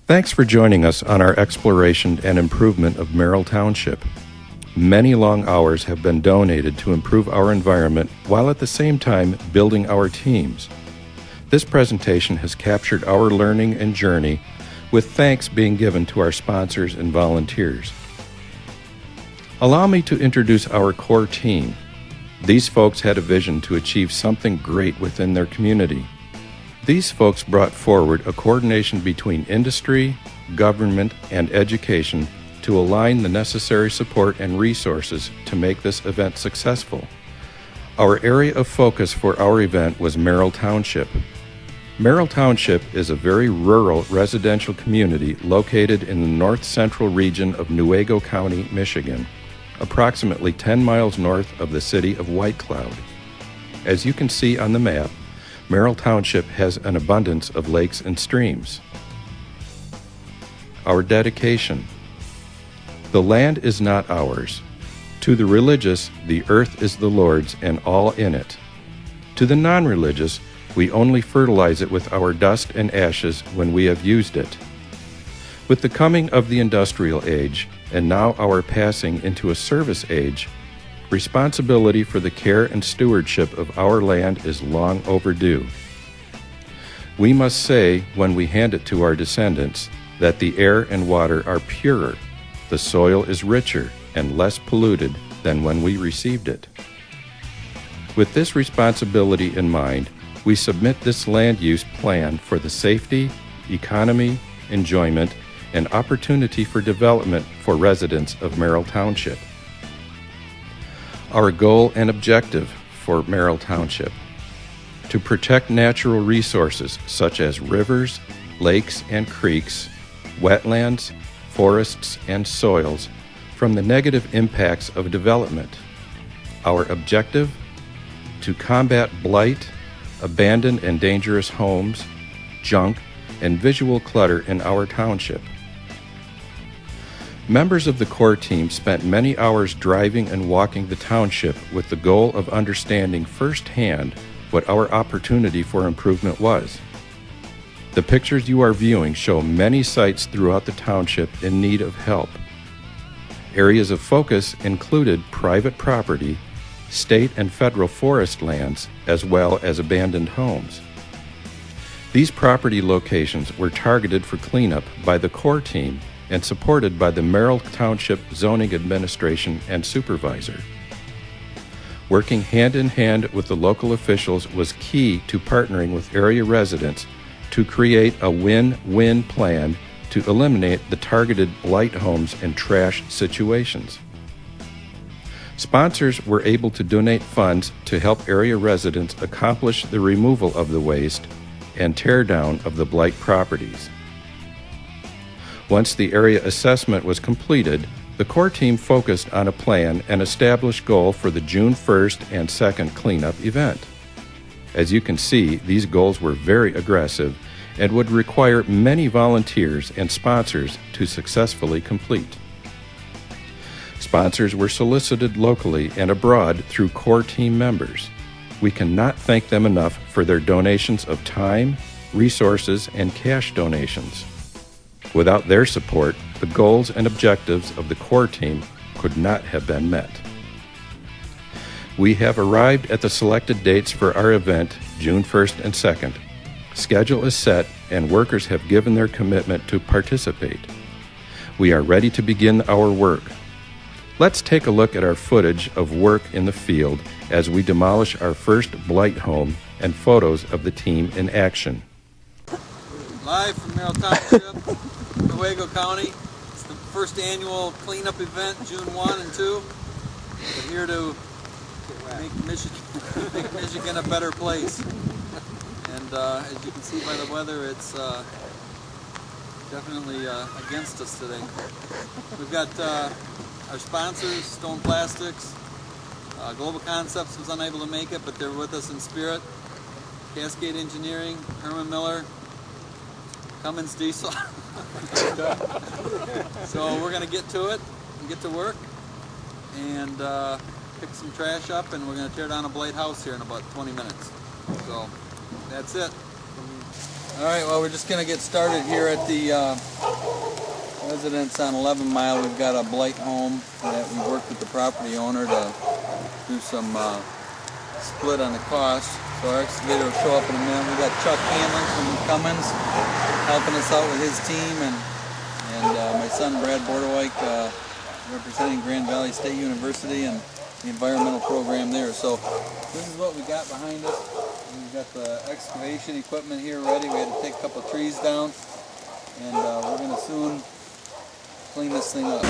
Thanks for joining us on our exploration and improvement of Merrill Township. Many long hours have been donated to improve our environment while at the same time building our teams. This presentation has captured our learning and journey, with thanks being given to our sponsors and volunteers. Allow me to introduce our core team. These folks had a vision to achieve something great within their community. These folks brought forward a coordination between industry, government, and education to align the necessary support and resources to make this event successful. Our area of focus for our event was Merrill Township. Merrill Township is a very rural residential community located in the north-central region of Newaygo County, Michigan, approximately 10 miles north of the city of White Cloud. As you can see on the map, Merrill Township has an abundance of lakes and streams. Our dedication. The land is not ours. To the religious, the earth is the Lord's and all in it. To the non-religious, we only fertilize it with our dust and ashes when we have used it. With the coming of the industrial age, and now our passing into a service age, responsibility for the care and stewardship of our land is long overdue. We must say, when we hand it to our descendants, that the air and water are purer, the soil is richer and less polluted than when we received it. With this responsibility in mind, we submit this land use plan for the safety, economy, enjoyment, and opportunity for development for residents of Merrill Township. Our goal and objective for Merrill Township: to protect natural resources such as rivers, lakes and creeks, wetlands, forests, and soils from the negative impacts of development. Our objective: to combat blight, abandoned and dangerous homes, junk, and visual clutter in our township. Members of the core team spent many hours driving and walking the township with the goal of understanding firsthand what our opportunity for improvement was. The pictures you are viewing show many sites throughout the township in need of help. Areas of focus included private property, state and federal forest lands, as well as abandoned homes. These property locations were targeted for cleanup by the core team and supported by the Merrill Township Zoning Administration and Supervisor. Working hand in hand with the local officials was key to partnering with area residents to create a win-win plan to eliminate the targeted blight homes and trash situations. Sponsors were able to donate funds to help area residents accomplish the removal of the waste and tear down of the blight properties. Once the area assessment was completed, the core team focused on a plan and established goal for the June 1st and 2nd cleanup event. As you can see, these goals were very aggressive and would require many volunteers and sponsors to successfully complete. Sponsors were solicited locally and abroad through core team members. We cannot thank them enough for their donations of time, resources, and cash donations. Without their support, the goals and objectives of the core team could not have been met. We have arrived at the selected dates for our event, June 1st and 2nd. Schedule is set and workers have given their commitment to participate. We are ready to begin our work. Let's take a look at our footage of work in the field as we demolish our first blight home and photos of the team in action. Live from Merrill Township, Newaygo County. It's the first annual cleanup event, June 1 and 2. We're here to make Michigan a better place. And as you can see by the weather, it's definitely against us today. We've got our sponsors, Stone Plastics. Global Concepts was unable to make it, but they're with us in spirit. Cascade Engineering, Herman Miller, Cummins Diesel. So we're going to get to it and get to work and pick some trash up, and we're going to tear down a blight house here in about 20 minutes. So that's it. All right, well, we're just going to get started here at the Residents on 11 Mile, we've got a blight home that we worked with the property owner to do some split on the cost. So our excavator will show up in a minute. We've got Chuck Hanlon from Cummins helping us out with his team, and my son Brad Bordewyk representing Grand Valley State University and the environmental program there. So this is what we got behind us. We've got the excavation equipment here ready. We had to take a couple of trees down, and we're going to soon clean this thing up.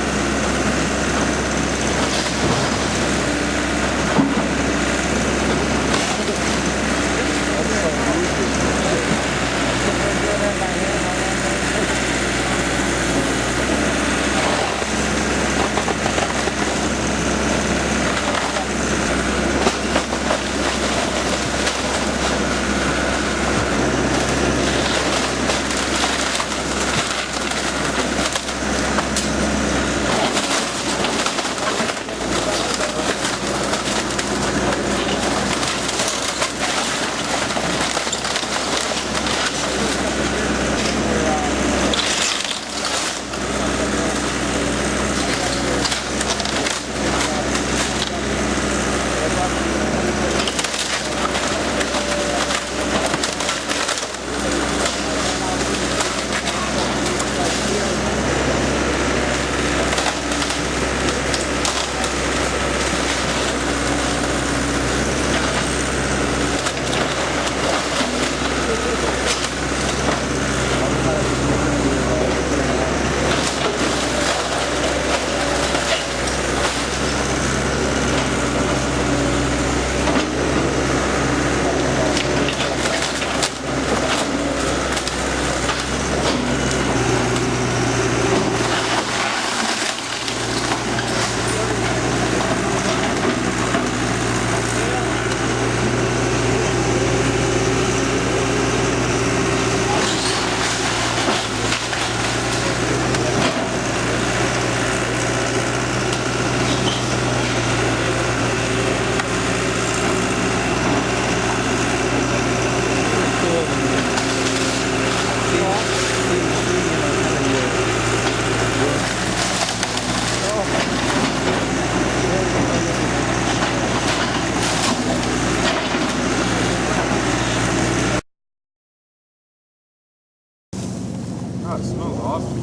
Oh, it smells awesome.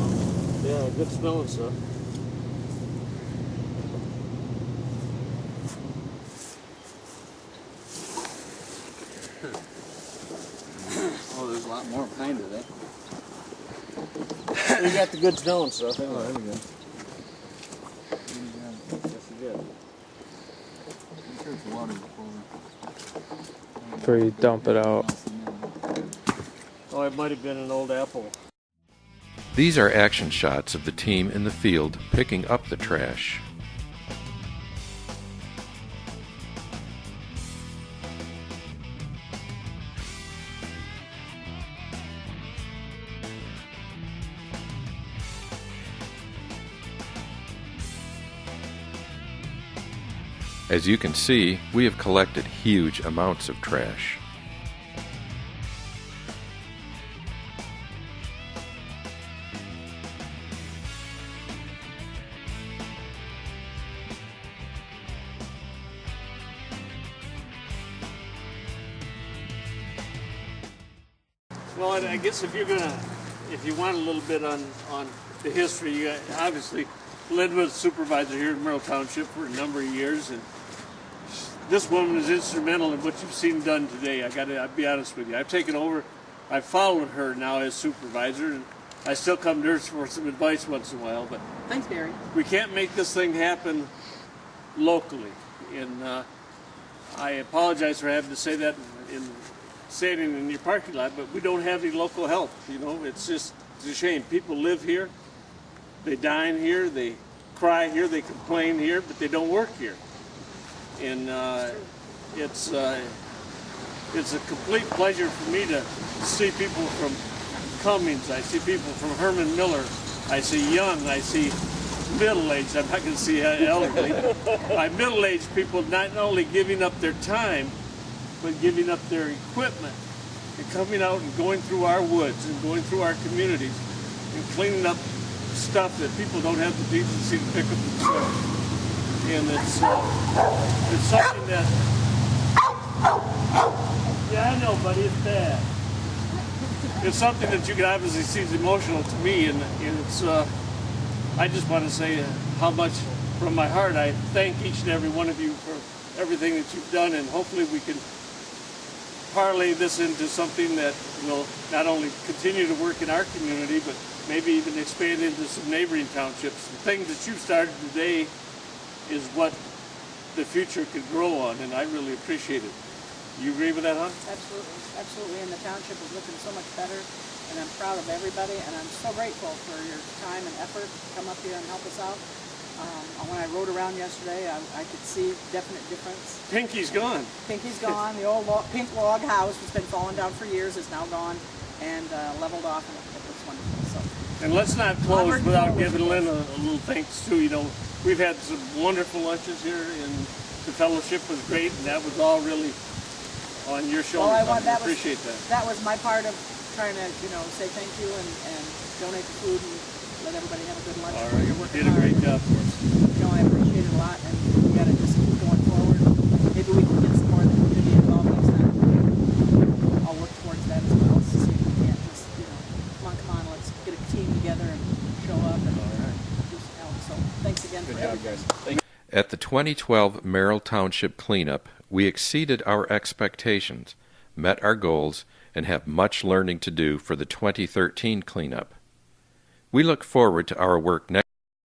Yeah, good smelling stuff. Oh, there's a lot more behind it, eh? You got the good smelling stuff. Oh, there we go. Yes, you did. I'm sure it's water before Before you dump it out. Oh, it might have been an old apple. These are action shots of the team in the field picking up the trash. As you can see, we have collected huge amounts of trash. Well, I guess if you want a little bit on the history, you got, obviously, Lynn was supervisor here in Merrill Township for a number of years, and this woman is instrumental in what you've seen done today. I'll be honest with you. I've taken over, I've followed her now as supervisor, and I still come to her for some advice once in a while, but Thanks, Barry. we can't make this thing happen locally. And I apologize for having to say that in standing in your parking lot, but we don't have any local help. You know, it's a shame. People live here, they dine here, they cry here, they complain here, but they don't work here. And it's a complete pleasure for me to see people from Cummings. I see people from Herman Miller. I see young. I see middle-aged. I'm not going to see elderly. By middle-aged people, not only giving up their time, but giving up their equipment and coming out and going through our woods and going through our communities and cleaning up stuff that people don't have the decency to pick up themselves. And it's something that, yeah, I know, buddy, it's bad. It's something that you can obviously see is emotional to me, and it's, I just want to say how much from my heart I thank each and every one of you for everything that you've done, and hopefully we can parlay this into something that will not only continue to work in our community, but maybe even expand into some neighboring townships. The thing that you've started today is what the future could grow on, and I really appreciate it. You agree with that, huh? Absolutely, absolutely, and the township is looking so much better, and I'm proud of everybody, and I'm so grateful for your time and effort to come up here and help us out. When I rode around yesterday, I could see definite difference. Pinky's gone. Pinky's gone. The old pink log house that's been falling down for years is now gone and leveled off, and it looks wonderful. So. And let's not close without giving Lynn a little thanks too. You know, we've had some wonderful lunches here, and the fellowship was great, and that was all really on your shoulders. Well, I appreciate that. That was my part of trying to, say thank you and donate the food and let everybody have a good lunch. All right, You're you working did a great hard. job for us. I appreciate it a lot, and we got to just keep going forward. Maybe we can get some more of the community involved next time. I'll work towards that as well, to see if we can't just, come on, let's get a team together and show up and do some help. So thanks again for everything. At the 2012 Merrill Township cleanup, we exceeded our expectations, met our goals, and have much learning to do for the 2013 cleanup. We look forward to our work next